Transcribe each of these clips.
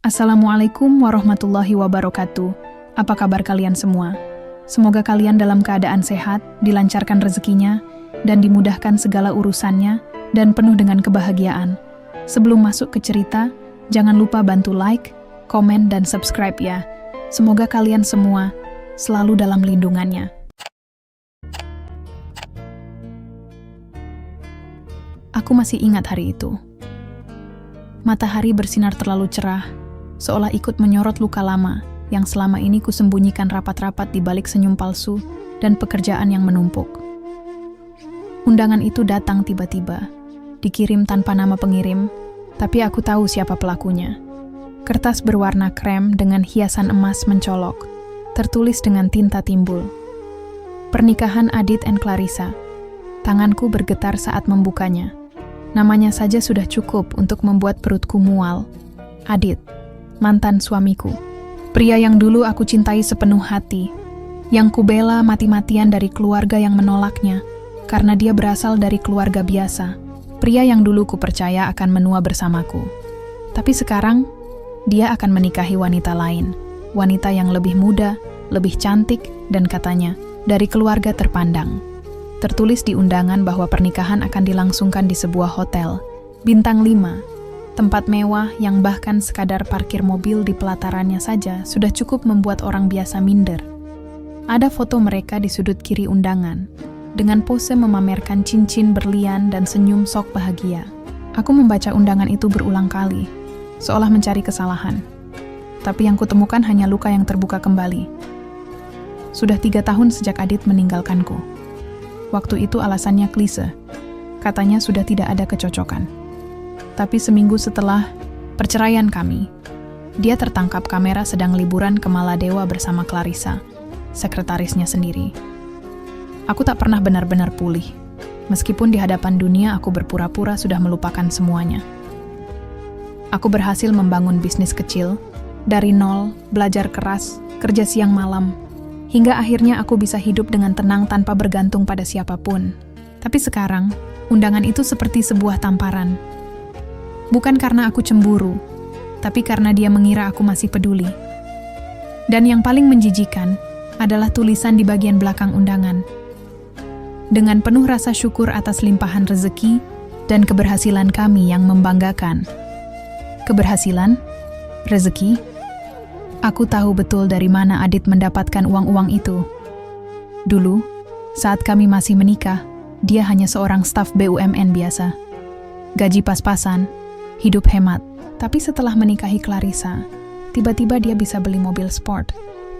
Assalamualaikum warahmatullahi wabarakatuh. Apa kabar kalian semua? Semoga kalian dalam keadaan sehat, dilancarkan rezekinya, dan dimudahkan segala urusannya, dan penuh dengan kebahagiaan. Sebelum masuk ke cerita, jangan lupa bantu like, komen, dan subscribe ya. Semoga kalian semua selalu dalam lindungannya. Aku masih ingat hari itu. Matahari bersinar terlalu cerah, seolah ikut menyorot luka lama yang selama ini kusembunyikan rapat-rapat di balik senyum palsu dan pekerjaan yang menumpuk. Undangan itu datang tiba-tiba, dikirim tanpa nama pengirim, tapi aku tahu siapa pelakunya. Kertas berwarna krem dengan hiasan emas mencolok, tertulis dengan tinta timbul. Pernikahan Adit and Clarissa. Tanganku bergetar saat membukanya. Namanya saja sudah cukup untuk membuat perutku mual. Adit, mantan suamiku. Pria yang dulu aku cintai sepenuh hati, yang kubela mati-matian dari keluarga yang menolaknya, karena dia berasal dari keluarga biasa. Pria yang dulu kupercaya akan menua bersamaku. Tapi sekarang, dia akan menikahi wanita lain. Wanita yang lebih muda, lebih cantik, dan katanya, dari keluarga terpandang. Tertulis di undangan bahwa pernikahan akan dilangsungkan di sebuah hotel, bintang 5, tempat mewah yang bahkan sekadar parkir mobil di pelatarannya saja sudah cukup membuat orang biasa minder. Ada foto mereka di sudut kiri undangan, dengan pose memamerkan cincin berlian dan senyum sok bahagia. Aku membaca undangan itu berulang kali, seolah mencari kesalahan. Tapi yang kutemukan hanya luka yang terbuka kembali. Sudah 3 tahun sejak Adit meninggalkanku. Waktu itu alasannya klise, katanya sudah tidak ada kecocokan. Tapi seminggu setelah perceraian kami, dia tertangkap kamera sedang liburan ke Maladewa bersama Clarissa, sekretarisnya sendiri. Aku tak pernah benar-benar pulih, meskipun di hadapan dunia aku berpura-pura sudah melupakan semuanya. Aku berhasil membangun bisnis kecil, dari nol, belajar keras, kerja siang malam, hingga akhirnya aku bisa hidup dengan tenang tanpa bergantung pada siapapun. Tapi sekarang, undangan itu seperti sebuah tamparan. Bukan karena aku cemburu, tapi karena dia mengira aku masih peduli. Dan yang paling menjijikan adalah tulisan di bagian belakang undangan. Dengan penuh rasa syukur atas limpahan rezeki dan keberhasilan kami yang membanggakan. Keberhasilan? Rezeki? Aku tahu betul dari mana Adit mendapatkan uang-uang itu. Dulu, saat kami masih menikah, dia hanya seorang staf BUMN biasa. Gaji pas-pasan, hidup hemat. Tapi setelah menikahi Clarissa, tiba-tiba dia bisa beli mobil sport,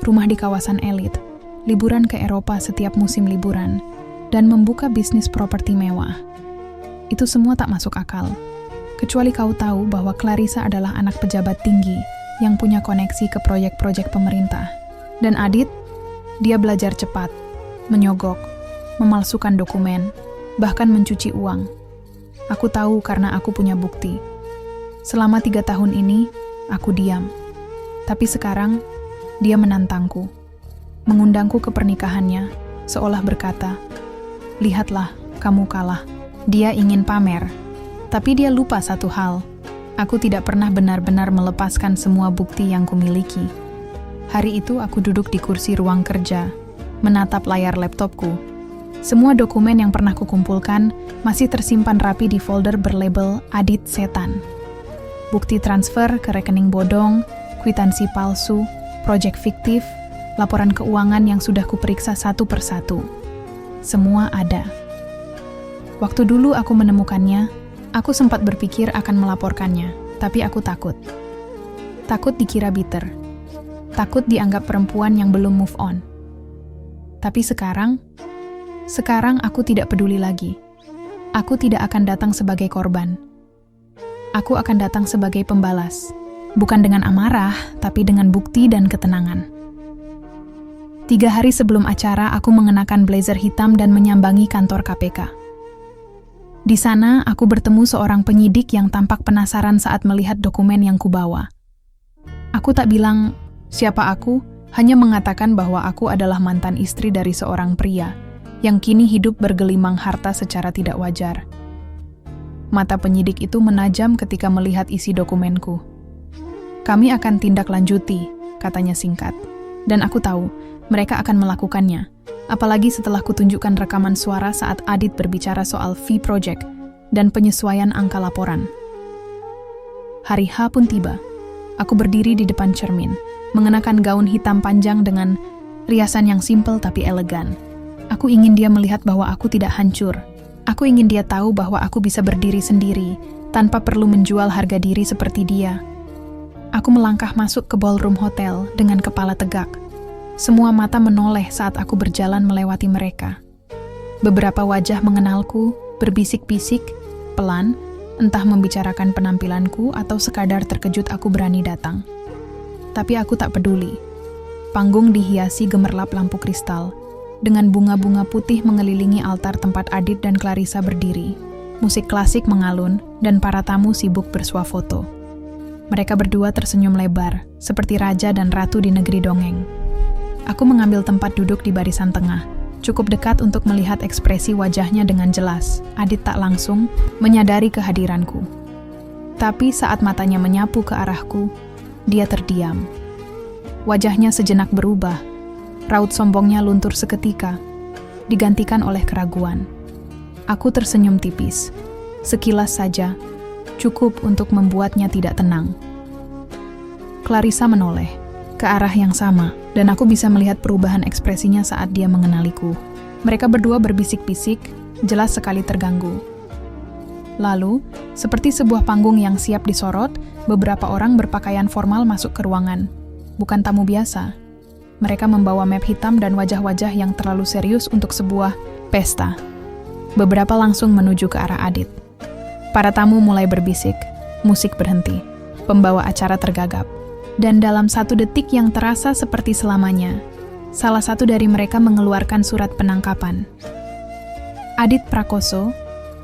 rumah di kawasan elit, liburan ke Eropa setiap musim liburan, dan membuka bisnis properti mewah. Itu semua tak masuk akal. Kecuali kau tahu bahwa Clarissa adalah anak pejabat tinggi yang punya koneksi ke proyek-proyek pemerintah. Dan Adit, dia belajar cepat, menyogok, memalsukan dokumen, bahkan mencuci uang. Aku tahu karena aku punya bukti. Selama 3 tahun ini, aku diam. Tapi sekarang, dia menantangku, mengundangku ke pernikahannya, seolah berkata, "Lihatlah, kamu kalah." Dia ingin pamer, tapi dia lupa satu hal. Aku tidak pernah benar-benar melepaskan semua bukti yang kumiliki. Hari itu aku duduk di kursi ruang kerja, menatap layar laptopku. Semua dokumen yang pernah kukumpulkan masih tersimpan rapi di folder berlabel Adit Setan. Bukti transfer ke rekening bodong, kwitansi palsu, proyek fiktif, laporan keuangan yang sudah kuperiksa satu persatu. Semua ada. Waktu dulu aku menemukannya, aku sempat berpikir akan melaporkannya, tapi aku takut. Takut dikira bitter. Takut dianggap perempuan yang belum move on. Tapi sekarang aku tidak peduli lagi. Aku tidak akan datang sebagai korban. Aku akan datang sebagai pembalas. Bukan dengan amarah, tapi dengan bukti dan ketenangan. 3 hari sebelum acara, aku mengenakan blazer hitam dan menyambangi kantor KPK. Di sana, aku bertemu seorang penyidik yang tampak penasaran saat melihat dokumen yang kubawa. Aku tak bilang siapa aku, hanya mengatakan bahwa aku adalah mantan istri dari seorang pria yang kini hidup bergelimang harta secara tidak wajar. Mata penyidik itu menajam ketika melihat isi dokumenku. Kami akan tindak lanjuti, katanya singkat. Dan aku tahu, mereka akan melakukannya. Apalagi setelah kutunjukkan rekaman suara saat Adit berbicara soal fee project dan penyesuaian angka laporan. Hari H pun tiba. Aku berdiri di depan cermin, mengenakan gaun hitam panjang dengan riasan yang simpel tapi elegan. Aku ingin dia melihat bahwa aku tidak hancur. Aku ingin dia tahu bahwa aku bisa berdiri sendiri, tanpa perlu menjual harga diri seperti dia. Aku melangkah masuk ke ballroom hotel dengan kepala tegak. Semua mata menoleh saat aku berjalan melewati mereka. Beberapa wajah mengenalku, berbisik-bisik, pelan, entah membicarakan penampilanku atau sekadar terkejut aku berani datang. Tapi aku tak peduli. Panggung dihiasi gemerlap lampu kristal, dengan bunga-bunga putih mengelilingi altar tempat Adit dan Clarissa berdiri. Musik klasik mengalun, dan para tamu sibuk bersuah foto. Mereka berdua tersenyum lebar, seperti raja dan ratu di negeri dongeng. Aku mengambil tempat duduk di barisan tengah, cukup dekat untuk melihat ekspresi wajahnya dengan jelas. Adit tak langsung menyadari kehadiranku. Tapi saat matanya menyapu ke arahku, dia terdiam. Wajahnya sejenak berubah, raut sombongnya luntur seketika, digantikan oleh keraguan. Aku tersenyum tipis, sekilas saja, cukup untuk membuatnya tidak tenang. Clarissa menoleh ke arah yang sama, dan aku bisa melihat perubahan ekspresinya saat dia mengenaliku. Mereka berdua berbisik-bisik, jelas sekali terganggu. Lalu, seperti sebuah panggung yang siap disorot, beberapa orang berpakaian formal masuk ke ruangan. Bukan tamu biasa. Mereka membawa map hitam dan wajah-wajah yang terlalu serius untuk sebuah pesta. Beberapa langsung menuju ke arah Adit. Para tamu mulai berbisik, musik berhenti, pembawa acara tergagap. Dan dalam 1 detik yang terasa seperti selamanya, salah satu dari mereka mengeluarkan surat penangkapan. Adit Prakoso,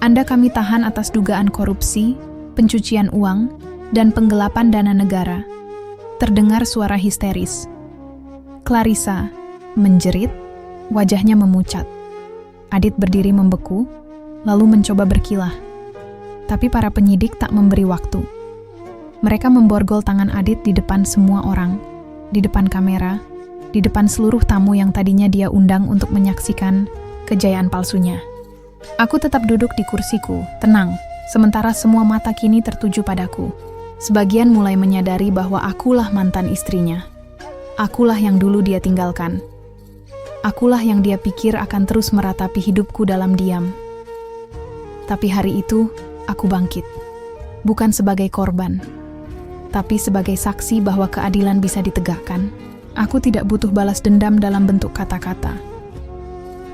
Anda kami tahan atas dugaan korupsi, pencucian uang, dan penggelapan dana negara. Terdengar suara histeris. Clarissa menjerit, wajahnya memucat. Adit berdiri membeku, lalu mencoba berkilah. Tapi para penyidik tak memberi waktu. Mereka memborgol tangan Adit di depan semua orang, di depan kamera, di depan seluruh tamu yang tadinya dia undang untuk menyaksikan kejayaan palsunya. Aku tetap duduk di kursiku, tenang, sementara semua mata kini tertuju padaku. Sebagian mulai menyadari bahwa akulah mantan istrinya. Akulah yang dulu dia tinggalkan. Akulah yang dia pikir akan terus meratapi hidupku dalam diam. Tapi hari itu, aku bangkit. Bukan sebagai korban, tapi sebagai saksi bahwa keadilan bisa ditegakkan. Aku tidak butuh balas dendam dalam bentuk kata-kata.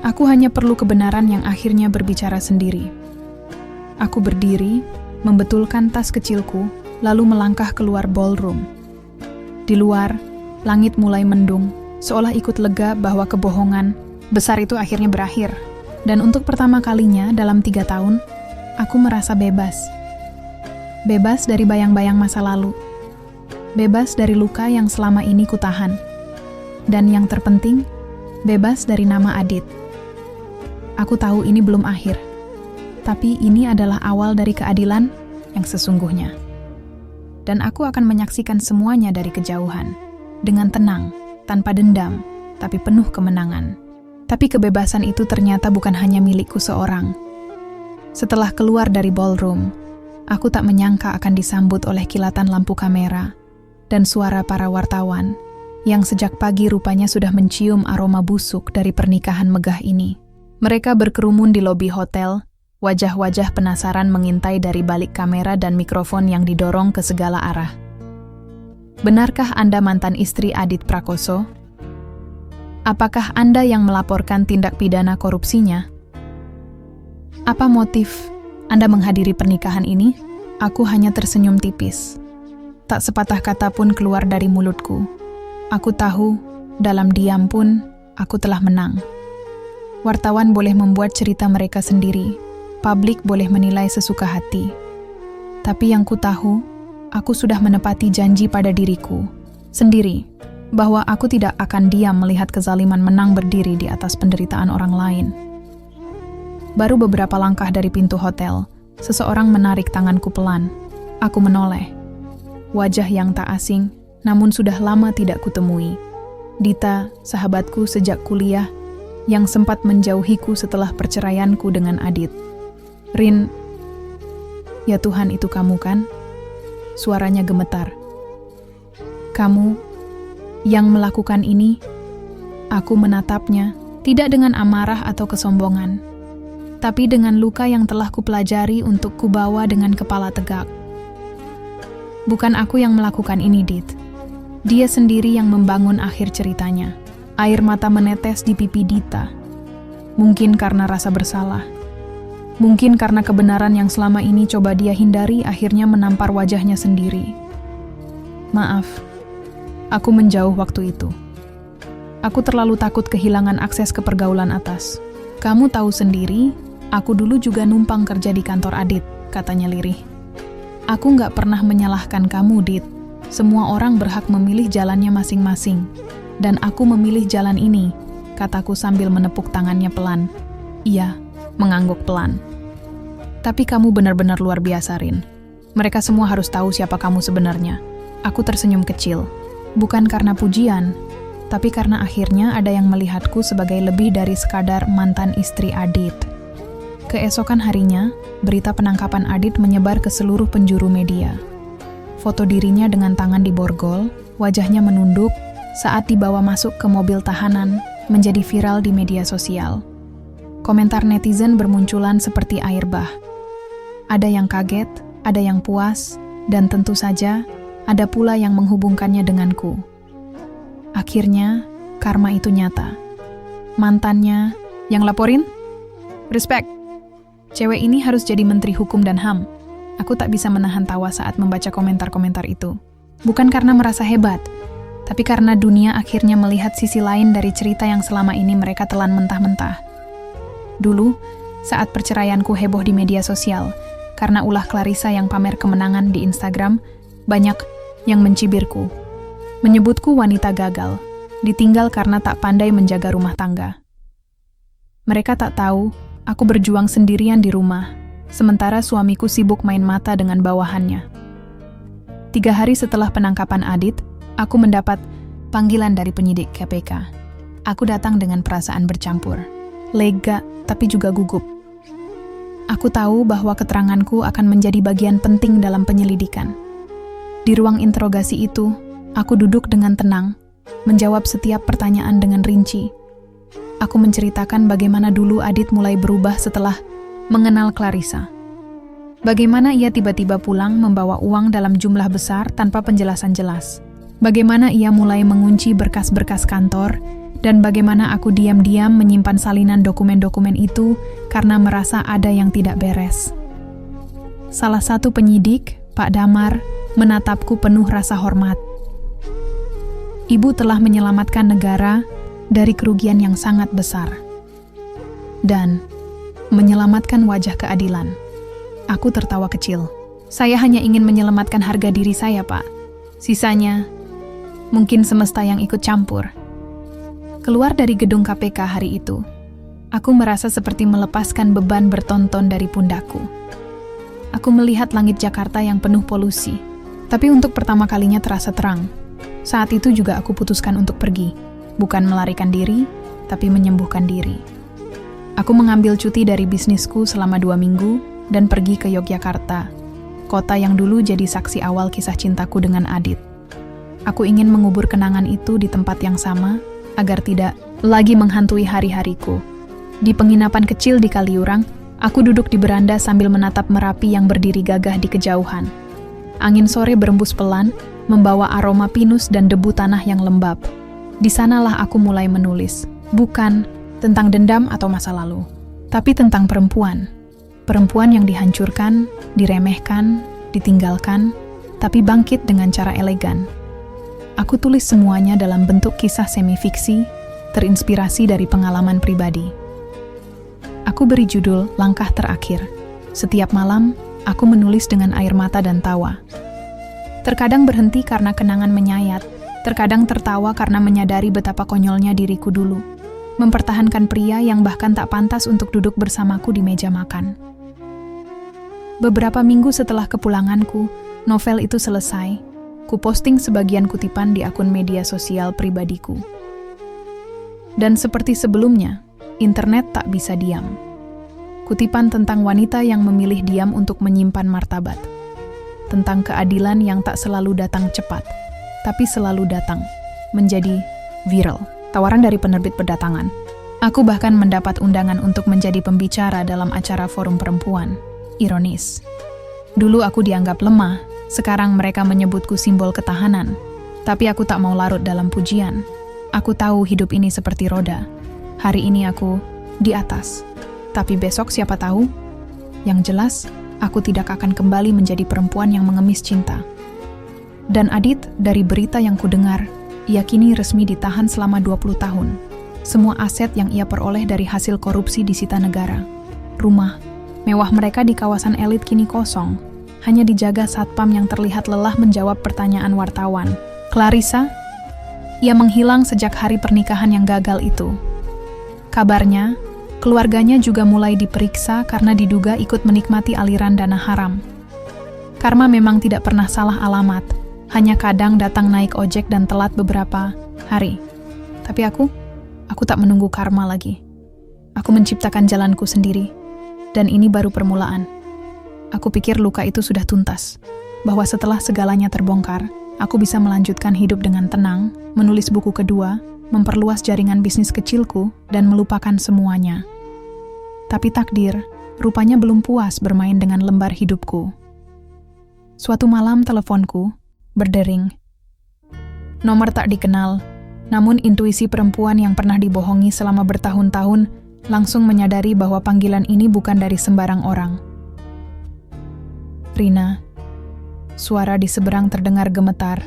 Aku hanya perlu kebenaran yang akhirnya berbicara sendiri. Aku berdiri, membetulkan tas kecilku, lalu melangkah keluar ballroom. Di luar, langit mulai mendung, seolah ikut lega bahwa kebohongan besar itu akhirnya berakhir. Dan untuk pertama kalinya dalam 3 tahun, aku merasa bebas. Bebas dari bayang-bayang masa lalu. Bebas dari luka yang selama ini kutahan. Dan yang terpenting, bebas dari nama Adit. Aku tahu ini belum akhir. Tapi ini adalah awal dari keadilan yang sesungguhnya. Dan aku akan menyaksikan semuanya dari kejauhan. Dengan tenang, tanpa dendam, tapi penuh kemenangan. Tapi kebebasan itu ternyata bukan hanya milikku seorang. Setelah keluar dari ballroom, aku tak menyangka akan disambut oleh kilatan lampu kamera dan suara para wartawan yang sejak pagi rupanya sudah mencium aroma busuk dari pernikahan megah ini. Mereka berkerumun di lobi hotel, wajah-wajah penasaran mengintai dari balik kamera dan mikrofon yang didorong ke segala arah. Benarkah Anda mantan istri Adit Prakoso? Apakah Anda yang melaporkan tindak pidana korupsinya? Apa motif Anda menghadiri pernikahan ini? Aku hanya tersenyum tipis. Tak sepatah kata pun keluar dari mulutku. Aku tahu, dalam diam pun, aku telah menang. Wartawan boleh membuat cerita mereka sendiri. Publik boleh menilai sesuka hati. Tapi yang ku tahu, aku sudah menepati janji pada diriku sendiri, bahwa aku tidak akan diam melihat kezaliman menang berdiri di atas penderitaan orang lain. Baru beberapa langkah dari pintu hotel, seseorang menarik tanganku pelan. Aku menoleh. wajah yang tak asing, namun sudah lama tidak kutemui. Dita, sahabatku sejak kuliah, yang sempat menjauhiku setelah perceraianku dengan Adit. Rin, ya Tuhan, itu kamu kan? Suaranya gemetar. Kamu yang melakukan ini? Aku menatapnya, tidak dengan amarah atau kesombongan, tapi dengan luka yang telah kupelajari untuk kubawa dengan kepala tegak. Bukan aku yang melakukan ini, Dit. Dia sendiri yang membangun akhir ceritanya. Air mata menetes di pipi Dita. Mungkin karena rasa bersalah. Mungkin karena kebenaran yang selama ini coba dia hindari akhirnya menampar wajahnya sendiri. Maaf, aku menjauh waktu itu. Aku terlalu takut kehilangan akses ke pergaulan atas. Kamu tahu sendiri, aku dulu juga numpang kerja di kantor Adit, katanya lirih. Aku nggak pernah menyalahkan kamu, Dit. Semua orang berhak memilih jalannya masing-masing. Dan aku memilih jalan ini, kataku sambil menepuk tangannya pelan. Iya, mengangguk pelan. Tapi kamu benar-benar luar biasa, Rin. Mereka semua harus tahu siapa kamu sebenarnya. Aku tersenyum kecil. Bukan karena pujian, tapi karena akhirnya ada yang melihatku sebagai lebih dari sekadar mantan istri Adit. Keesokan harinya, berita penangkapan Adit menyebar ke seluruh penjuru media. Foto dirinya dengan tangan di borgol, wajahnya menunduk, saat dibawa masuk ke mobil tahanan, menjadi viral di media sosial. Komentar netizen bermunculan seperti air bah. Ada yang kaget, ada yang puas, dan tentu saja, ada pula yang menghubungkannya denganku. Akhirnya, karma itu nyata. Mantannya, yang laporin? Respect. Cewek ini harus jadi Menteri Hukum dan HAM. Aku tak bisa menahan tawa saat membaca komentar-komentar itu. Bukan karena merasa hebat, tapi karena dunia akhirnya melihat sisi lain dari cerita yang selama ini mereka telan mentah-mentah. Dulu, saat perceraianku heboh di media sosial, karena ulah Clarissa yang pamer kemenangan di Instagram, banyak yang mencibirku. Menyebutku wanita gagal, ditinggal karena tak pandai menjaga rumah tangga. Mereka tak tahu, aku berjuang sendirian di rumah, sementara suamiku sibuk main mata dengan bawahannya. 3 hari setelah penangkapan Adit, aku mendapat panggilan dari penyidik KPK. Aku datang dengan perasaan bercampur, lega tapi juga gugup. Aku tahu bahwa keteranganku akan menjadi bagian penting dalam penyelidikan. Di ruang interogasi itu, aku duduk dengan tenang, menjawab setiap pertanyaan dengan rinci. Aku menceritakan bagaimana dulu Adit mulai berubah setelah mengenal Clarissa. Bagaimana ia tiba-tiba pulang membawa uang dalam jumlah besar tanpa penjelasan jelas. Bagaimana ia mulai mengunci berkas-berkas kantor, dan bagaimana aku diam-diam menyimpan salinan dokumen-dokumen itu karena merasa ada yang tidak beres. Salah satu penyidik, Pak Damar, menatapku penuh rasa hormat. Ibu telah menyelamatkan negara dari kerugian yang sangat besar. Dan menyelamatkan wajah keadilan. Aku tertawa kecil. Saya hanya ingin menyelamatkan harga diri saya, Pak. Sisanya, mungkin semesta yang ikut campur. Keluar dari gedung KPK hari itu, aku merasa seperti melepaskan beban bertonton dari pundakku. Aku melihat langit Jakarta yang penuh polusi, tapi untuk pertama kalinya terasa terang. Saat itu juga aku putuskan untuk pergi, bukan melarikan diri, tapi menyembuhkan diri. Aku mengambil cuti dari bisnisku selama 2 minggu dan pergi ke Yogyakarta, kota yang dulu jadi saksi awal kisah cintaku dengan Adit. Aku ingin mengubur kenangan itu di tempat yang sama, agar tidak lagi menghantui hari-hariku. Di penginapan kecil di Kaliurang, aku duduk di beranda sambil menatap Merapi yang berdiri gagah di kejauhan. Angin sore berembus pelan, membawa aroma pinus dan debu tanah yang lembab. Di sanalah aku mulai menulis, bukan tentang dendam atau masa lalu, tapi tentang perempuan. Perempuan yang dihancurkan, diremehkan, ditinggalkan, tapi bangkit dengan cara elegan. Aku tulis semuanya dalam bentuk kisah semi-fiksi, terinspirasi dari pengalaman pribadi. Aku beri judul Langkah Terakhir. Setiap malam, aku menulis dengan air mata dan tawa. Terkadang berhenti karena kenangan menyayat, terkadang tertawa karena menyadari betapa konyolnya diriku dulu. Mempertahankan pria yang bahkan tak pantas untuk duduk bersamaku di meja makan. Beberapa minggu setelah kepulanganku, novel itu selesai, Kuposting sebagian kutipan di akun media sosial pribadiku. Dan seperti sebelumnya, internet tak bisa diam. Kutipan tentang wanita yang memilih diam untuk menyimpan martabat. Tentang keadilan yang tak selalu datang cepat, tapi selalu datang, menjadi viral. Tawaran dari penerbit berdatangan. Aku bahkan mendapat undangan untuk menjadi pembicara dalam acara forum perempuan. Ironis. Dulu aku dianggap lemah, sekarang mereka menyebutku simbol ketahanan. Tapi aku tak mau larut dalam pujian. Aku tahu hidup ini seperti roda. Hari ini aku di atas. Tapi besok siapa tahu? Yang jelas, aku tidak akan kembali menjadi perempuan yang mengemis cinta. Dan Adit, dari berita yang kudengar, ia kini resmi ditahan selama 20 tahun. Semua aset yang ia peroleh dari hasil korupsi disita negara. Rumah mewah mereka di kawasan elit kini kosong. Hanya dijaga satpam yang terlihat lelah menjawab pertanyaan wartawan. Clarissa? Ia menghilang sejak hari pernikahan yang gagal itu. Kabarnya, keluarganya juga mulai diperiksa karena diduga ikut menikmati aliran dana haram. Karma memang tidak pernah salah alamat, hanya kadang datang naik ojek dan telat beberapa hari. Tapi aku tak menunggu karma lagi. Aku menciptakan jalanku sendiri, dan ini baru permulaan. Aku pikir luka itu sudah tuntas, bahwa setelah segalanya terbongkar, aku bisa melanjutkan hidup dengan tenang, menulis buku kedua, memperluas jaringan bisnis kecilku, dan melupakan semuanya. Tapi takdir, rupanya belum puas bermain dengan lembar hidupku. Suatu malam teleponku berdering. Nomor tak dikenal, namun intuisi perempuan yang pernah dibohongi selama bertahun-tahun langsung menyadari bahwa panggilan ini bukan dari sembarang orang. Rina, suara di seberang terdengar gemetar,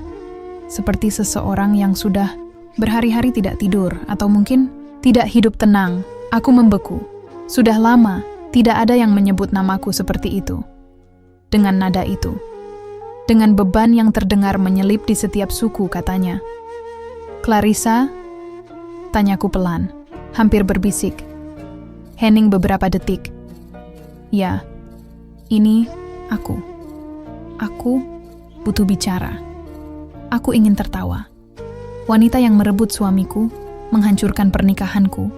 seperti seseorang yang sudah berhari-hari tidak tidur, atau mungkin tidak hidup tenang. Aku membeku. Sudah lama, tidak ada yang menyebut namaku seperti itu. Dengan nada itu. Dengan beban yang terdengar menyelip di setiap suku, katanya. Clarissa? Tanyaku pelan, hampir berbisik. Hening beberapa detik. Ya, ini aku. Aku butuh bicara. Aku ingin tertawa. Wanita yang merebut suamiku, menghancurkan pernikahanku,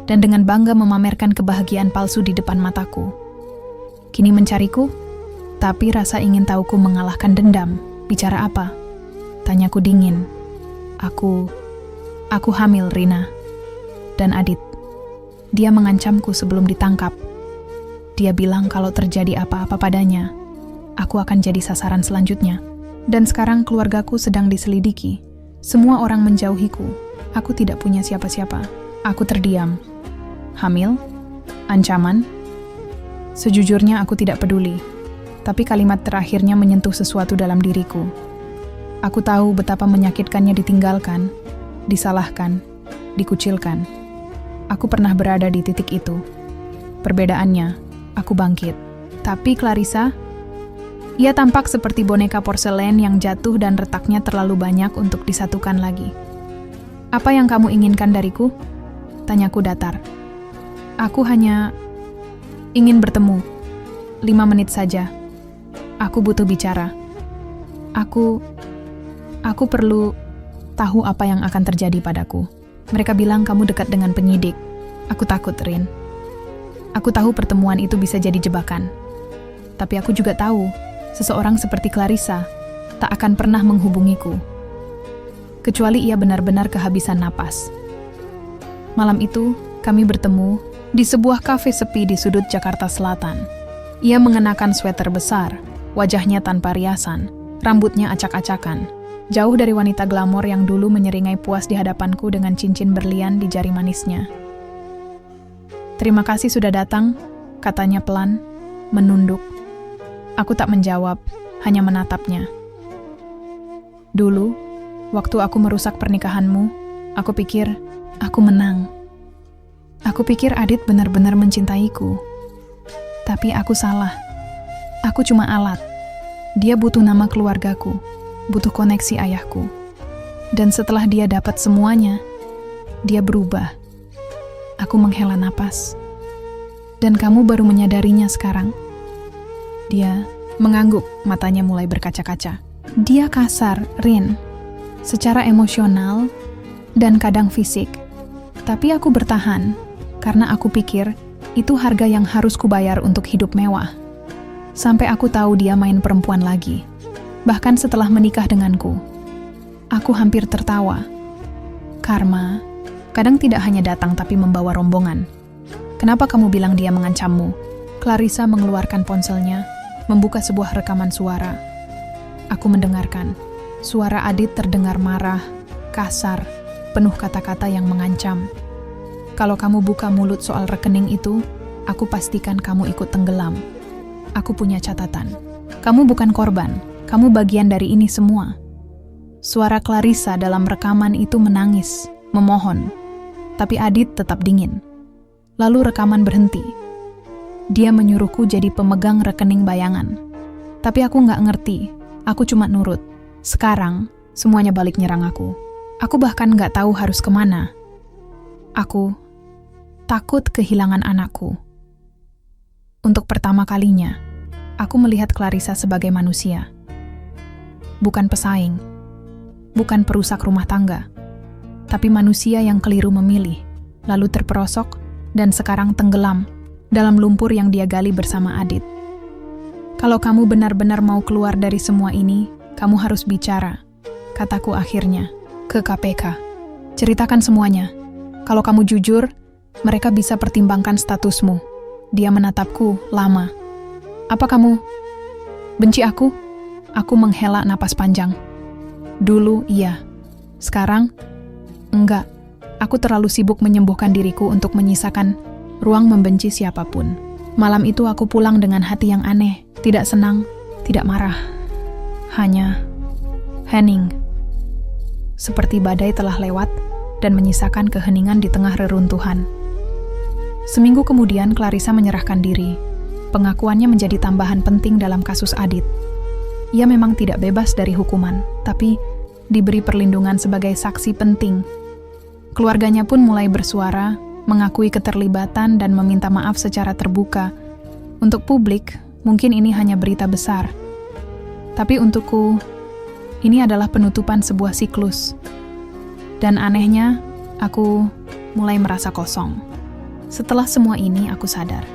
dan dengan bangga memamerkan kebahagiaan palsu di depan mataku. Kini mencariku, tapi rasa ingin tahuku mengalahkan dendam. Bicara apa? Tanyaku dingin. Aku hamil, Rina. Dan Adit. Dia mengancamku sebelum ditangkap. Dia bilang kalau terjadi apa-apa padanya, aku akan jadi sasaran selanjutnya. Dan sekarang keluargaku sedang diselidiki. Semua orang menjauhiku. Aku tidak punya siapa-siapa. Aku terdiam. Hamil? Ancaman? Sejujurnya aku tidak peduli. Tapi kalimat terakhirnya menyentuh sesuatu dalam diriku. Aku tahu betapa menyakitkannya ditinggalkan, disalahkan, dikucilkan. Aku pernah berada di titik itu. Perbedaannya, aku bangkit. Tapi Clarissa, ia tampak seperti boneka porselen yang jatuh dan retaknya terlalu banyak untuk disatukan lagi. Apa yang kamu inginkan dariku? Tanyaku datar. Aku hanya ingin bertemu. 5 menit saja. Aku butuh bicara. Aku perlu tahu apa yang akan terjadi padaku. Mereka bilang kamu dekat dengan penyidik. Aku takut, Rin. Aku tahu pertemuan itu bisa jadi jebakan. Tapi aku juga tahu, seseorang seperti Clarissa tak akan pernah menghubungiku. Kecuali ia benar-benar kehabisan napas. Malam itu, kami bertemu di sebuah kafe sepi di sudut Jakarta Selatan. Ia mengenakan sweater besar, wajahnya tanpa riasan, rambutnya acak-acakan. Jauh dari wanita glamor yang dulu menyeringai puas di hadapanku dengan cincin berlian di jari manisnya. Terima kasih sudah datang, katanya pelan, menunduk. Aku tak menjawab, hanya menatapnya. Dulu, waktu aku merusak pernikahanmu, aku pikir aku menang. Aku pikir Adit benar-benar mencintaiku. Tapi aku salah. Aku cuma alat. Dia butuh nama keluargaku, butuh koneksi ayahku. Dan setelah dia dapat semuanya, dia berubah. Aku menghela napas. Dan kamu baru menyadarinya sekarang. Dia mengangguk, matanya mulai berkaca-kaca. Dia kasar, Rin. Secara emosional dan kadang fisik. Tapi aku bertahan, karena aku pikir itu harga yang harus kubayar untuk hidup mewah. Sampai aku tahu dia main perempuan lagi. Bahkan setelah menikah denganku. Aku hampir tertawa. Karma, kadang tidak hanya datang tapi membawa rombongan. Kenapa kamu bilang dia mengancammu? Clarissa mengeluarkan ponselnya, membuka sebuah rekaman suara. Aku mendengarkan. Suara Adit terdengar marah, kasar, penuh kata-kata yang mengancam. Kalau kamu buka mulut soal rekening itu, aku pastikan kamu ikut tenggelam. Aku punya catatan. Kamu bukan korban, kamu bagian dari ini semua. Suara Clarissa dalam rekaman itu menangis, memohon. Tapi Adit tetap dingin. Lalu rekaman berhenti. Dia menyuruhku jadi pemegang rekening bayangan. Tapi aku nggak ngerti, aku cuma nurut. Sekarang, semuanya balik nyerang aku. Aku bahkan nggak tahu harus kemana. Aku takut kehilangan anakku. Untuk pertama kalinya, aku melihat Clarissa sebagai manusia. Bukan pesaing, bukan perusak rumah tangga, tapi manusia yang keliru memilih, lalu terperosok, dan sekarang tenggelam dalam lumpur yang dia gali bersama Adit. Kalau kamu benar-benar mau keluar dari semua ini, kamu harus bicara, kataku akhirnya, ke KPK. Ceritakan semuanya. Kalau kamu jujur, mereka bisa pertimbangkan statusmu. Dia menatapku lama. Apa kamu benci aku? Aku menghela napas panjang. Dulu iya, sekarang enggak. Aku terlalu sibuk menyembuhkan diriku untuk menyisakan ruang membenci siapapun. Malam itu aku pulang dengan hati yang aneh, tidak senang, tidak marah. Hanya hening. Seperti badai telah lewat dan menyisakan keheningan di tengah reruntuhan. Seminggu kemudian Clarissa menyerahkan diri. Pengakuannya menjadi tambahan penting dalam kasus Adit. Ia memang tidak bebas dari hukuman, tapi diberi perlindungan sebagai saksi penting. Keluarganya pun mulai bersuara, mengakui keterlibatan dan meminta maaf secara terbuka. Untuk publik, mungkin ini hanya berita besar. Tapi untukku, ini adalah penutupan sebuah siklus. Dan anehnya, aku mulai merasa kosong. Setelah semua ini, aku sadar.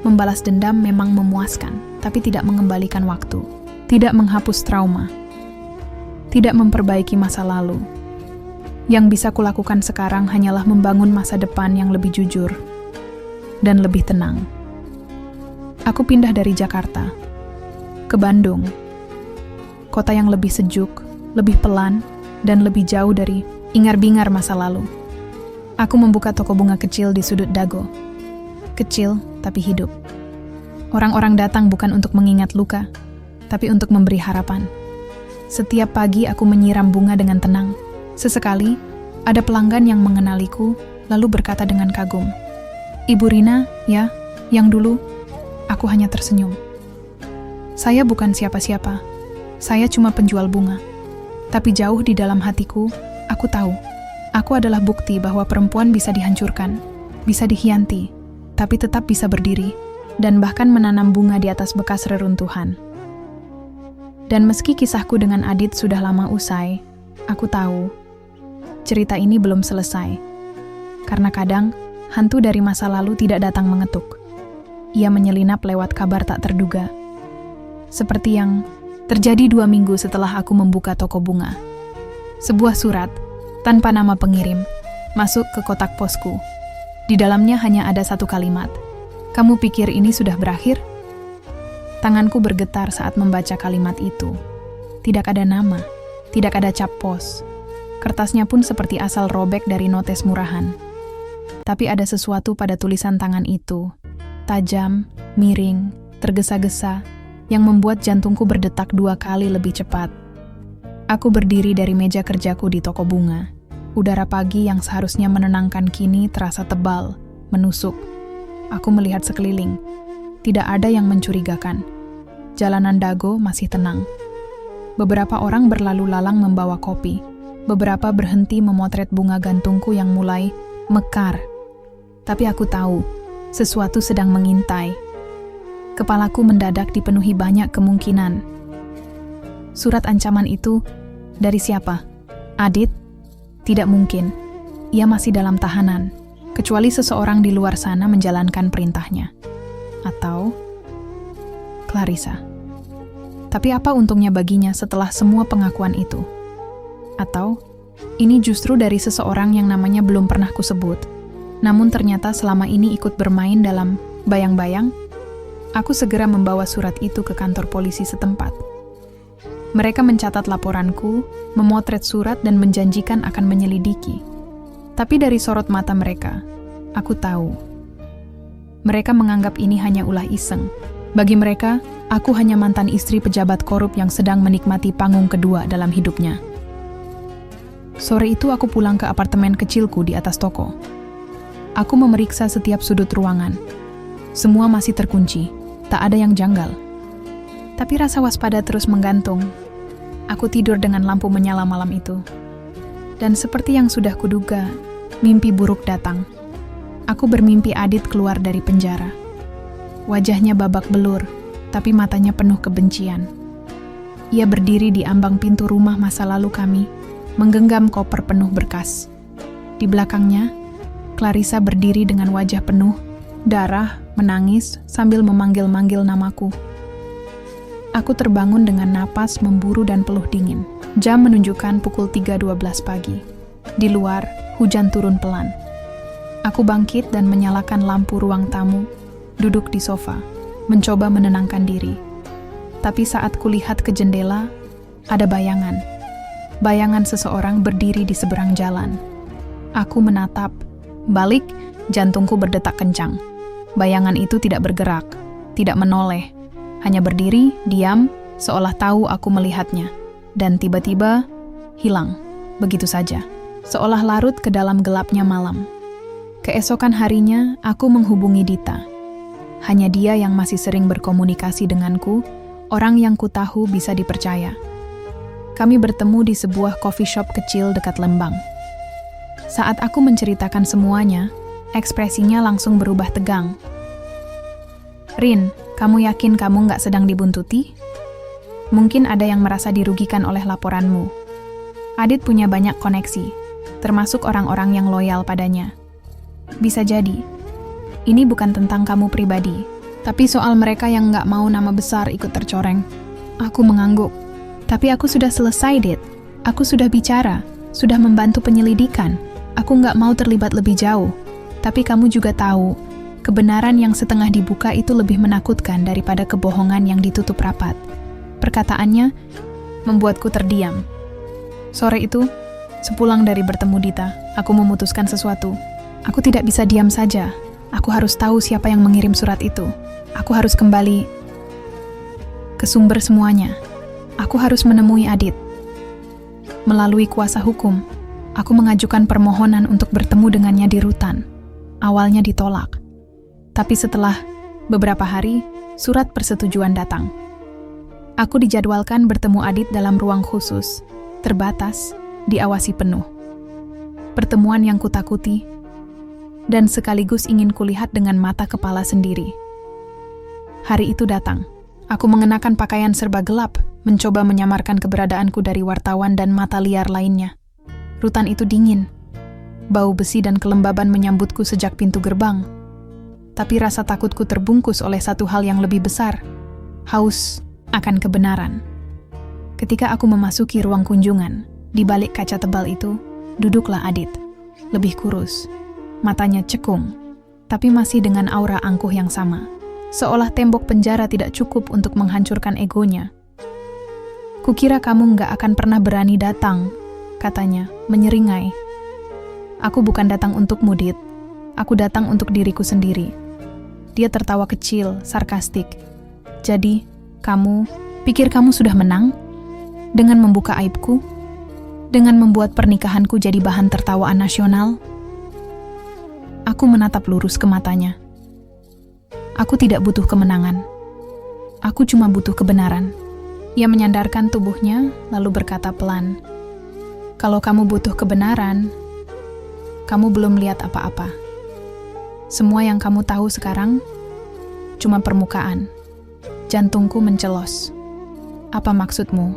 Membalas dendam memang memuaskan, tapi tidak mengembalikan waktu. Tidak menghapus trauma. Tidak memperbaiki masa lalu. Yang bisa kulakukan sekarang hanyalah membangun masa depan yang lebih jujur dan lebih tenang. Aku pindah dari Jakarta ke Bandung. Kota yang lebih sejuk, lebih pelan, dan lebih jauh dari ingar-bingar masa lalu. Aku membuka toko bunga kecil di sudut Dago. Kecil, tapi hidup. Orang-orang datang bukan untuk mengingat luka, tapi untuk memberi harapan. Setiap pagi aku menyiram bunga dengan tenang. Sesekali, ada pelanggan yang mengenaliku, lalu berkata dengan kagum, "Ibu Rina, ya, yang dulu." Aku hanya tersenyum. Saya bukan siapa-siapa. Saya cuma penjual bunga. Tapi jauh di dalam hatiku, aku tahu. Aku adalah bukti bahwa perempuan bisa dihancurkan, bisa dikhianati, tapi tetap bisa berdiri, dan bahkan menanam bunga di atas bekas reruntuhan. Dan meski kisahku dengan Adit sudah lama usai, aku tahu, cerita ini belum selesai. Karena kadang, hantu dari masa lalu tidak datang mengetuk. Ia menyelinap lewat kabar tak terduga. Seperti yang terjadi 2 minggu setelah aku membuka toko bunga. Sebuah surat, tanpa nama pengirim, masuk ke kotak posku. Di dalamnya hanya ada satu kalimat. "Kamu pikir ini sudah berakhir?" Tanganku bergetar saat membaca kalimat itu. Tidak ada nama, tidak ada cap pos. Kertasnya pun seperti asal robek dari notes murahan. Tapi ada sesuatu pada tulisan tangan itu. Tajam, miring, tergesa-gesa, yang membuat jantungku berdetak 2 kali lebih cepat. Aku berdiri dari meja kerjaku di toko bunga. Udara pagi yang seharusnya menenangkan kini terasa tebal, menusuk. Aku melihat sekeliling. Tidak ada yang mencurigakan. Jalanan Dago masih tenang. Beberapa orang berlalu lalang membawa kopi. Beberapa berhenti memotret bunga gantungku yang mulai mekar. Tapi aku tahu, sesuatu sedang mengintai. Kepalaku mendadak dipenuhi banyak kemungkinan. Surat ancaman itu dari siapa? Adit? Tidak mungkin. Ia masih dalam tahanan, kecuali seseorang di luar sana menjalankan perintahnya. Atau Clarissa. Tapi apa untungnya baginya setelah semua pengakuan itu? Atau ini justru dari seseorang yang namanya belum pernah kusebut, namun ternyata selama ini ikut bermain dalam bayang-bayang? Aku segera membawa surat itu ke kantor polisi setempat. Mereka mencatat laporanku, memotret surat dan menjanjikan akan menyelidiki. Tapi dari sorot mata mereka, aku tahu. Mereka menganggap ini hanya ulah iseng. Bagi mereka, aku hanya mantan istri pejabat korup yang sedang menikmati panggung kedua dalam hidupnya. Sore itu aku pulang ke apartemen kecilku di atas toko. Aku memeriksa setiap sudut ruangan. Semua masih terkunci, tak ada yang janggal. Tapi rasa waspada terus menggantung. Aku tidur dengan lampu menyala malam itu. Dan seperti yang sudah kuduga, mimpi buruk datang. Aku bermimpi Adit keluar dari penjara. Wajahnya babak belur, tapi matanya penuh kebencian. Ia berdiri di ambang pintu rumah masa lalu kami, menggenggam koper penuh berkas. Di belakangnya, Clarissa berdiri dengan wajah penuh darah, menangis sambil memanggil-manggil namaku. Aku terbangun dengan napas memburu dan peluh dingin. Jam menunjukkan pukul 3.12 pagi. Di luar, hujan turun pelan. Aku bangkit dan menyalakan lampu ruang tamu, duduk di sofa, mencoba menenangkan diri. Tapi saat kulihat ke jendela, ada bayangan. Bayangan seseorang berdiri di seberang jalan. Aku menatap. Balik, jantungku berdetak kencang. Bayangan itu tidak bergerak, tidak menoleh. Hanya berdiri, diam, seolah tahu aku melihatnya. Dan tiba-tiba, hilang. Begitu saja. Seolah larut ke dalam gelapnya malam. Keesokan harinya, aku menghubungi Dita. Hanya dia yang masih sering berkomunikasi denganku, orang yang kutahu bisa dipercaya. Kami bertemu di sebuah coffee shop kecil dekat Lembang. Saat aku menceritakan semuanya, ekspresinya langsung berubah tegang. Rin, kamu yakin kamu nggak sedang dibuntuti? Mungkin ada yang merasa dirugikan oleh laporanmu. Adit punya banyak koneksi, termasuk orang-orang yang loyal padanya. Bisa jadi. Ini bukan tentang kamu pribadi, tapi soal mereka yang nggak mau nama besar ikut tercoreng. Aku mengangguk. Tapi aku sudah selesai, Dit. Aku sudah bicara, sudah membantu penyelidikan. Aku nggak mau terlibat lebih jauh. Tapi kamu juga tahu, kebenaran yang setengah dibuka itu lebih menakutkan daripada kebohongan yang ditutup rapat. Perkataannya membuatku terdiam. Sore itu, sepulang dari bertemu Dita, aku memutuskan sesuatu. Aku tidak bisa diam saja. Aku harus tahu siapa yang mengirim surat itu. Aku harus kembali ke sumber semuanya. Aku harus menemui Adit. Melalui kuasa hukum, aku mengajukan permohonan untuk bertemu dengannya di rutan. Awalnya ditolak. Tapi setelah beberapa hari, surat persetujuan datang. Aku dijadwalkan bertemu Adit dalam ruang khusus, terbatas, diawasi penuh. Pertemuan yang kutakuti, dan sekaligus ingin kulihat dengan mata kepala sendiri. Hari itu datang. Aku mengenakan pakaian serba gelap, mencoba menyamarkan keberadaanku dari wartawan dan mata liar lainnya. Rutan itu dingin. Bau besi dan kelembaban menyambutku sejak pintu gerbang. Tapi rasa takutku terbungkus oleh satu hal yang lebih besar. Haus akan kebenaran. Ketika aku memasuki ruang kunjungan, di balik kaca tebal itu, duduklah Adit. Lebih kurus. Matanya cekung, tapi masih dengan aura angkuh yang sama. Seolah tembok penjara tidak cukup untuk menghancurkan egonya. Kukira kamu nggak akan pernah berani datang, katanya, menyeringai. Aku bukan datang untukmu, Dit. Aku datang untuk diriku sendiri. Dia tertawa kecil, sarkastik. Jadi, kamu pikir kamu sudah menang? Dengan membuka aibku? Dengan membuat pernikahanku jadi bahan tertawaan nasional? Aku menatap lurus ke matanya. Aku tidak butuh kemenangan. Aku cuma butuh kebenaran. Ia menyandarkan tubuhnya, lalu berkata pelan, "Kalau kamu butuh kebenaran, kamu belum lihat apa-apa. Semua yang kamu tahu sekarang cuma permukaan." Jantungku mencelos. "Apa maksudmu?"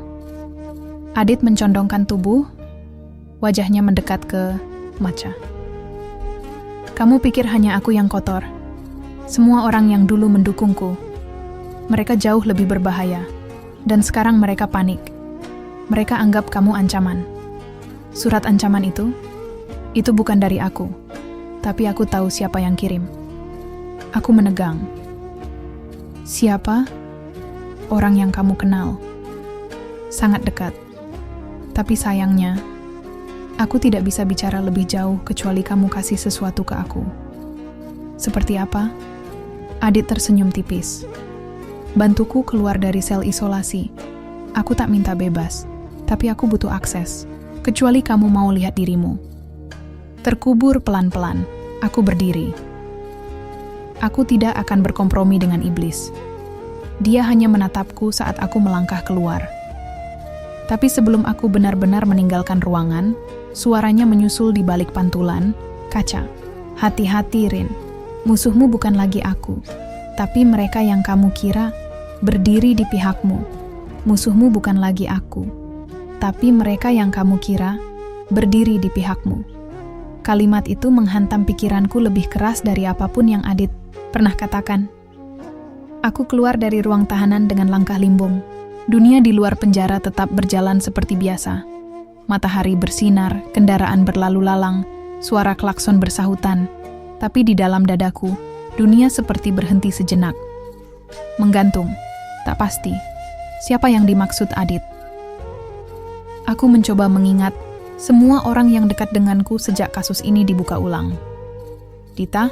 Adit mencondongkan tubuh, wajahnya mendekat ke Macha. Kamu pikir hanya aku yang kotor? Semua orang yang dulu mendukungku, mereka jauh lebih berbahaya. Dan sekarang mereka panik. Mereka anggap kamu ancaman. Surat ancaman itu bukan dari aku. Tapi aku tahu siapa yang kirim. Aku menegang. Siapa? Orang yang kamu kenal. Sangat dekat. Tapi sayangnya, aku tidak bisa bicara lebih jauh kecuali kamu kasih sesuatu ke aku. Seperti apa? Adit tersenyum tipis. Bantuku keluar dari sel isolasi. Aku tak minta bebas, tapi aku butuh akses. Kecuali kamu mau lihat dirimu. Terkubur pelan-pelan, aku berdiri. Aku tidak akan berkompromi dengan iblis. Dia hanya menatapku saat aku melangkah keluar. Tapi sebelum aku benar-benar meninggalkan ruangan, suaranya menyusul di balik pantulan kaca. Hati-hati, Rin. Musuhmu bukan lagi aku, tapi mereka yang kamu kira berdiri di pihakmu. Musuhmu bukan lagi aku, tapi mereka yang kamu kira berdiri di pihakmu. Kalimat itu menghantam pikiranku lebih keras dari apapun yang Adit pernah katakan. Aku keluar dari ruang tahanan dengan langkah limbung. Dunia di luar penjara tetap berjalan seperti biasa. Matahari bersinar, kendaraan berlalu lalang, suara klakson bersahutan. Tapi di dalam dadaku, dunia seperti berhenti sejenak. Menggantung, tak pasti. Siapa yang dimaksud Adit? Aku mencoba mengingat semua orang yang dekat denganku sejak kasus ini dibuka ulang. Dita?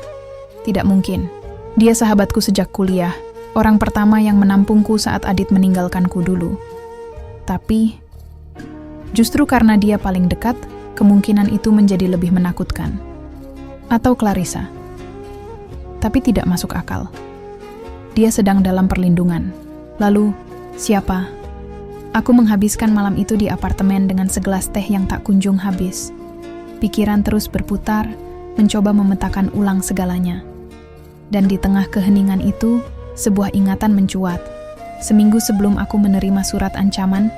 Tidak mungkin. Dia sahabatku sejak kuliah. Orang pertama yang menampungku saat Adit meninggalkanku dulu. Tapi, justru karena dia paling dekat, kemungkinan itu menjadi lebih menakutkan. Atau Clarissa. Tapi tidak masuk akal. Dia sedang dalam perlindungan. Lalu, siapa? Aku menghabiskan malam itu di apartemen dengan segelas teh yang tak kunjung habis. Pikiran terus berputar, mencoba memetakan ulang segalanya. Dan di tengah keheningan itu, sebuah ingatan mencuat. Seminggu sebelum aku menerima surat ancaman,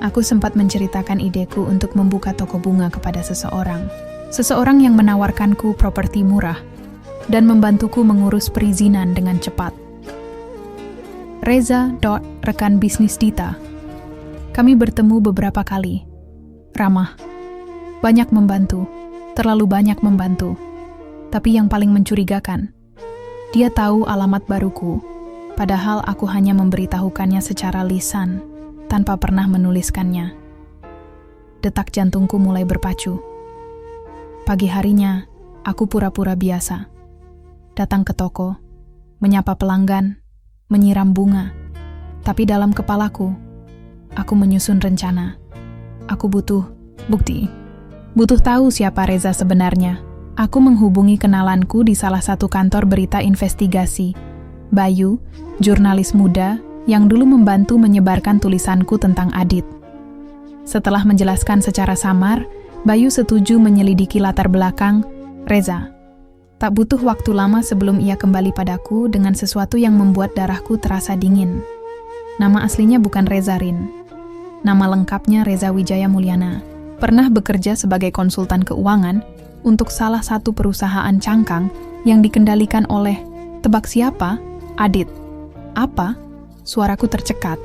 aku sempat menceritakan ideku untuk membuka toko bunga kepada seseorang. Seseorang yang menawarkanku properti murah dan membantuku mengurus perizinan dengan cepat. Reza, rekan bisnis Dita. Kami bertemu beberapa kali. Ramah. Banyak membantu. Terlalu banyak membantu. Tapi yang paling mencurigakan, dia tahu alamat baruku, padahal aku hanya memberitahukannya secara lisan, tanpa pernah menuliskannya. Detak jantungku mulai berpacu. Pagi harinya, aku pura-pura biasa. Datang ke toko, menyapa pelanggan, menyiram bunga. Tapi dalam kepalaku, aku menyusun rencana. Aku butuh bukti. Butuh tahu siapa Reza sebenarnya. Aku menghubungi kenalanku di salah satu kantor berita investigasi. Bayu, jurnalis muda yang dulu membantu menyebarkan tulisanku tentang Adit. Setelah menjelaskan secara samar, Bayu setuju menyelidiki latar belakang Reza. Tak butuh waktu lama sebelum ia kembali padaku dengan sesuatu yang membuat darahku terasa dingin. Nama aslinya bukan Reza Rin. Nama lengkapnya Reza Wijaya Mulyana. Pernah bekerja sebagai konsultan keuangan untuk salah satu perusahaan cangkang yang dikendalikan oleh, tebak siapa? Adit. Apa? Suaraku tercekat.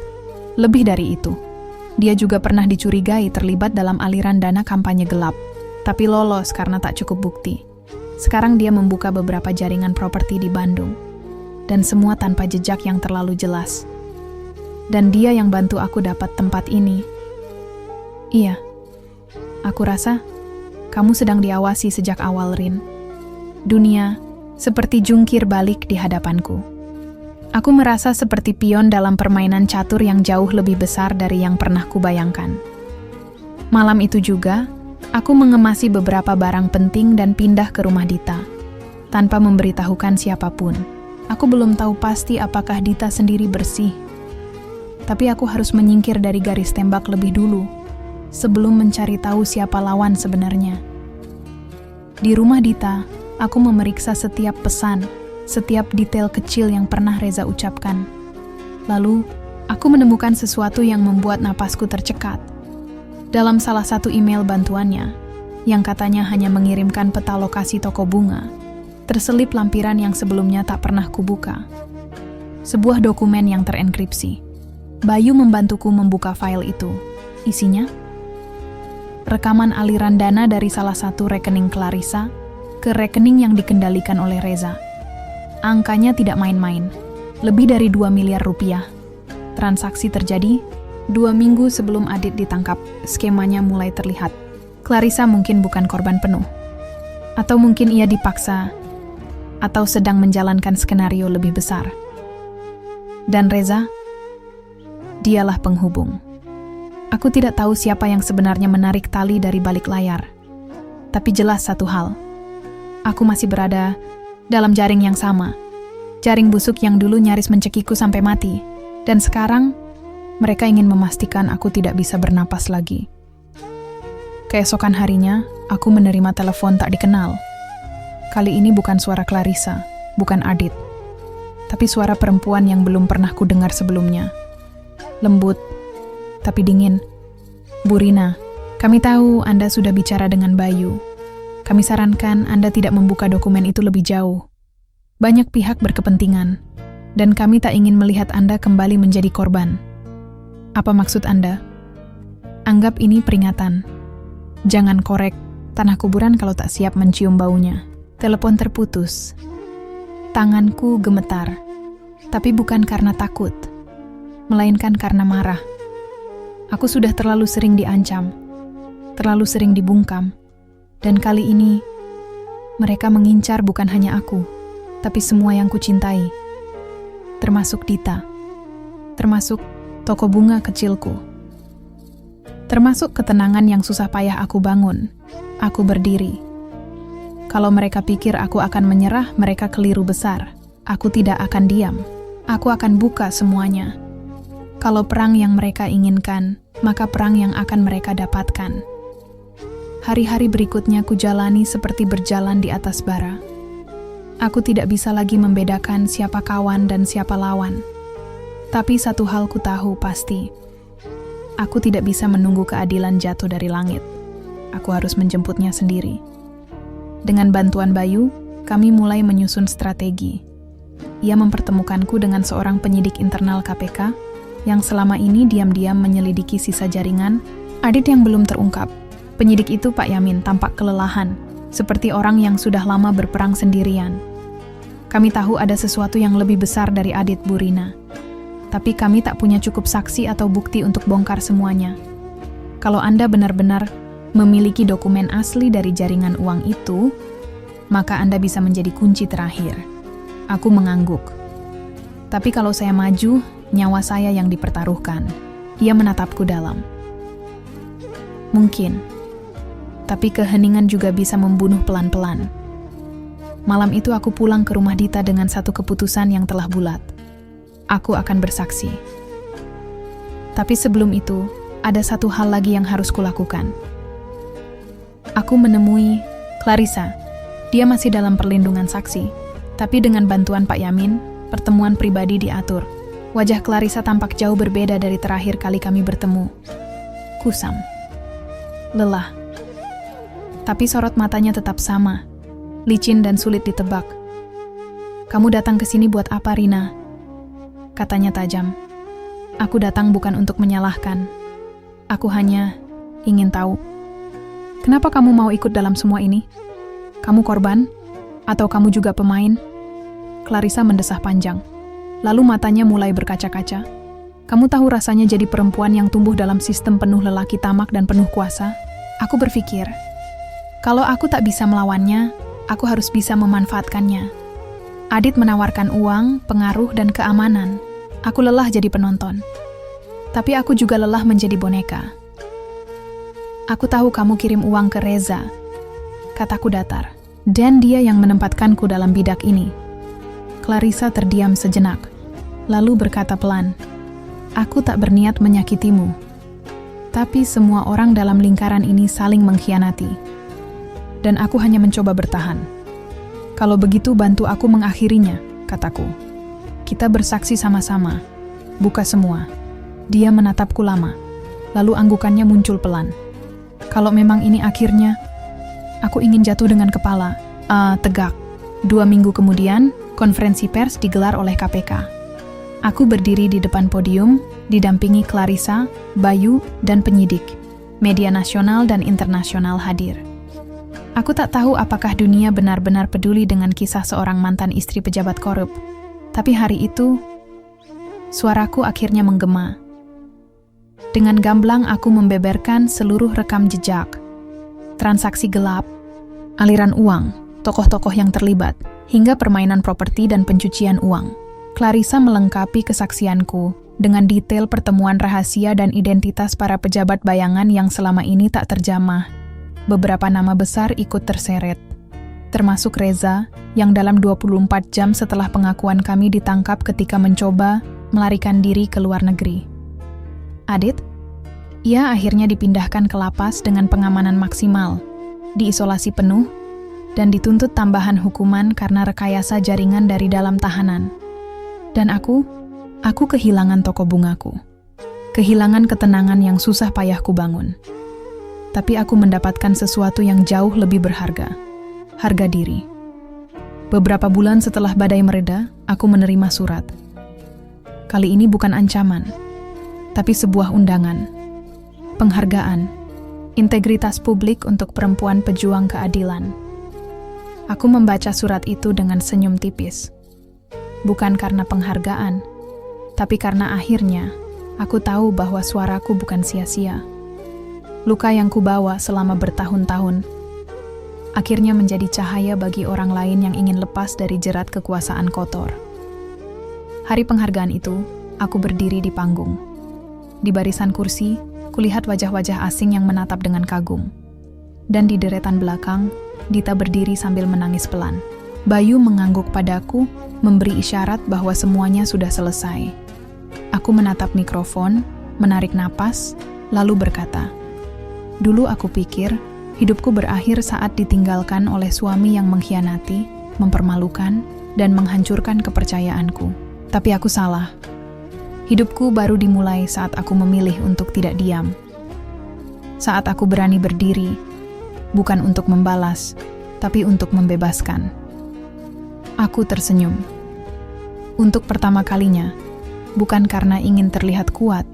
Lebih dari itu. Dia juga pernah dicurigai terlibat dalam aliran dana kampanye gelap, tapi lolos karena tak cukup bukti. Sekarang dia membuka beberapa jaringan properti di Bandung. Dan semua tanpa jejak yang terlalu jelas. Dan dia yang bantu aku dapat tempat ini. Iya. Aku rasa kamu sedang diawasi sejak awal, Rin. Dunia seperti jungkir balik di hadapanku. Aku merasa seperti pion dalam permainan catur yang jauh lebih besar dari yang pernah kubayangkan. Malam itu juga, aku mengemasi beberapa barang penting dan pindah ke rumah Dita. Tanpa memberitahukan siapapun. Aku belum tahu pasti apakah Dita sendiri bersih. Tapi aku harus menyingkir dari garis tembak lebih dulu, sebelum mencari tahu siapa lawan sebenarnya. Di rumah Dita, aku memeriksa setiap pesan, setiap detail kecil yang pernah Reza ucapkan. Lalu, Aku menemukan sesuatu yang membuat napasku tercekat. Dalam salah satu email bantuannya, yang katanya hanya mengirimkan peta lokasi toko bunga, terselip lampiran yang sebelumnya tak pernah kubuka. Sebuah dokumen yang terenkripsi. Bayu membantuku membuka file itu. Isinya? Rekaman aliran dana dari salah satu rekening Clarissa ke rekening yang dikendalikan oleh Reza. Angkanya tidak main-main, lebih dari 2 miliar rupiah. Transaksi terjadi 2 minggu sebelum Adit ditangkap. Skemanya mulai terlihat. Clarissa mungkin bukan korban penuh. Atau mungkin ia dipaksa, atau sedang menjalankan skenario lebih besar. Dan Reza, dialah penghubung. Aku tidak tahu siapa yang sebenarnya menarik tali dari balik layar. Tapi jelas satu hal. Aku masih berada dalam jaring yang sama. Jaring busuk yang dulu nyaris mencekikku sampai mati. Dan sekarang, mereka ingin memastikan aku tidak bisa bernapas lagi. Keesokan harinya, aku menerima telepon tak dikenal. Kali ini bukan suara Clarissa, bukan Adit. Tapi suara perempuan yang belum pernah kudengar sebelumnya. Lembut, tapi dingin. Bu Rina, kami tahu Anda sudah bicara dengan Bayu. Kami sarankan Anda tidak membuka dokumen itu lebih jauh. Banyak pihak berkepentingan. Dan kami tak ingin melihat Anda kembali menjadi korban. Apa maksud Anda? Anggap ini peringatan. Jangan korek tanah kuburan kalau tak siap mencium baunya. Telepon terputus. Tanganku gemetar. Tapi bukan karena takut, melainkan karena marah. Aku sudah terlalu sering diancam, terlalu sering dibungkam. Dan kali ini, mereka mengincar bukan hanya aku, tapi semua yang kucintai. Termasuk Dita, termasuk toko bunga kecilku, termasuk ketenangan yang susah payah aku bangun. Aku berdiri. Kalau mereka pikir aku akan menyerah, mereka keliru besar. Aku tidak akan diam. Aku akan buka semuanya. Kalau perang yang mereka inginkan, maka perang yang akan mereka dapatkan. Hari-hari berikutnya kujalani seperti berjalan di atas bara. Aku tidak bisa lagi membedakan siapa kawan dan siapa lawan. Tapi satu hal ku tahu pasti. Aku tidak bisa menunggu keadilan jatuh dari langit. Aku harus menjemputnya sendiri. Dengan bantuan Bayu, kami mulai menyusun strategi. Ia mempertemukanku dengan seorang penyidik internal KPK yang selama ini diam-diam menyelidiki sisa jaringan Adit yang belum terungkap. Penyidik itu Pak Yamin tampak kelelahan, seperti orang yang sudah lama berperang sendirian. Kami tahu ada sesuatu yang lebih besar dari Adit, Bu Rina. Tapi kami tak punya cukup saksi atau bukti untuk bongkar semuanya. Kalau Anda benar-benar memiliki dokumen asli dari jaringan uang itu, maka Anda bisa menjadi kunci terakhir. Aku mengangguk. Tapi kalau saya maju, nyawa saya yang dipertaruhkan. Ia menatapku dalam. Mungkin. Tapi keheningan juga bisa membunuh pelan-pelan. Malam itu aku pulang ke rumah Dita dengan satu keputusan yang telah bulat. Aku akan bersaksi. Tapi sebelum itu, ada satu hal lagi yang harus kulakukan. Aku menemui Clarissa. Dia masih dalam perlindungan saksi. Tapi dengan bantuan Pak Yamin, pertemuan pribadi diatur. Wajah Clarissa tampak jauh berbeda dari terakhir kali kami bertemu. Kusam. Lelah. Tapi sorot matanya tetap sama. Licin dan sulit ditebak. Kamu datang ke sini buat apa, Rina? Katanya tajam. Aku datang bukan untuk menyalahkan. Aku hanya ingin tahu. Kenapa kamu mau ikut dalam semua ini? Kamu korban? Atau kamu juga pemain? Clarissa mendesah panjang. Lalu matanya mulai berkaca-kaca. Kamu tahu rasanya jadi perempuan yang tumbuh dalam sistem penuh lelaki tamak dan penuh kuasa? Aku berpikir, kalau aku tak bisa melawannya, aku harus bisa memanfaatkannya. Adit menawarkan uang, pengaruh, dan keamanan. Aku lelah jadi penonton. Tapi aku juga lelah menjadi boneka. Aku tahu kamu kirim uang ke Reza, kataku datar. Dan dia yang menempatkanku dalam bidak ini. Clarissa terdiam sejenak, lalu berkata pelan, aku tak berniat menyakitimu. Tapi semua orang dalam lingkaran ini saling mengkhianati. Dan aku hanya mencoba bertahan. Kalau begitu bantu aku mengakhirinya, kataku. Kita bersaksi sama-sama Buka semua. Dia menatapku lama, lalu anggukannya muncul pelan. Kalau memang ini akhirnya, aku ingin jatuh dengan kepala tegak. 2 minggu kemudian, konferensi pers digelar oleh KPK. Aku berdiri di depan podium, didampingi Clarissa, Bayu, dan penyidik. Media nasional dan internasional hadir. Aku tak tahu apakah dunia benar-benar peduli dengan kisah seorang mantan istri pejabat korup. Tapi hari itu, suaraku akhirnya menggema. Dengan gamblang aku membeberkan seluruh rekam jejak, transaksi gelap, aliran uang, tokoh-tokoh yang terlibat, hingga permainan properti dan pencucian uang. Clarissa melengkapi kesaksianku dengan detail pertemuan rahasia dan identitas para pejabat bayangan yang selama ini tak terjamah. Beberapa nama besar ikut terseret, termasuk Reza, yang dalam 24 jam setelah pengakuan kami ditangkap ketika mencoba melarikan diri ke luar negeri. Adit? Ia akhirnya dipindahkan ke lapas dengan pengamanan maksimal, diisolasi penuh, dan dituntut tambahan hukuman karena rekayasa jaringan dari dalam tahanan. Dan aku kehilangan toko bungaku. Kehilangan ketenangan yang susah payah ku bangun. Tapi aku mendapatkan sesuatu yang jauh lebih berharga. Harga diri. Beberapa bulan setelah badai mereda, aku menerima surat. Kali ini bukan ancaman, tapi sebuah undangan. Penghargaan. Integritas publik untuk perempuan pejuang keadilan. Aku membaca surat itu dengan senyum tipis. Bukan karena penghargaan, tapi karena akhirnya aku tahu bahwa suaraku bukan sia-sia. Luka yang kubawa selama bertahun-tahun akhirnya menjadi cahaya bagi orang lain yang ingin lepas dari jerat kekuasaan kotor. Hari penghargaan itu, aku berdiri di panggung. Di barisan kursi, kulihat wajah-wajah asing yang menatap dengan kagum. Dan di deretan belakang, Dita berdiri sambil menangis pelan. Bayu mengangguk padaku, memberi isyarat bahwa semuanya sudah selesai. Aku menatap mikrofon, menarik napas, lalu berkata, "Dulu aku pikir, hidupku berakhir saat ditinggalkan oleh suami yang mengkhianati, mempermalukan, dan menghancurkan kepercayaanku. Tapi aku salah. Hidupku baru dimulai saat aku memilih untuk tidak diam. Saat aku berani berdiri, bukan untuk membalas, tapi untuk membebaskan." Aku tersenyum. Untuk pertama kalinya, bukan karena ingin terlihat kuat,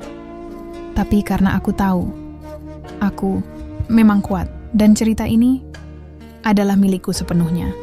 tapi karena aku tahu, aku memang kuat, dan cerita ini adalah milikku sepenuhnya.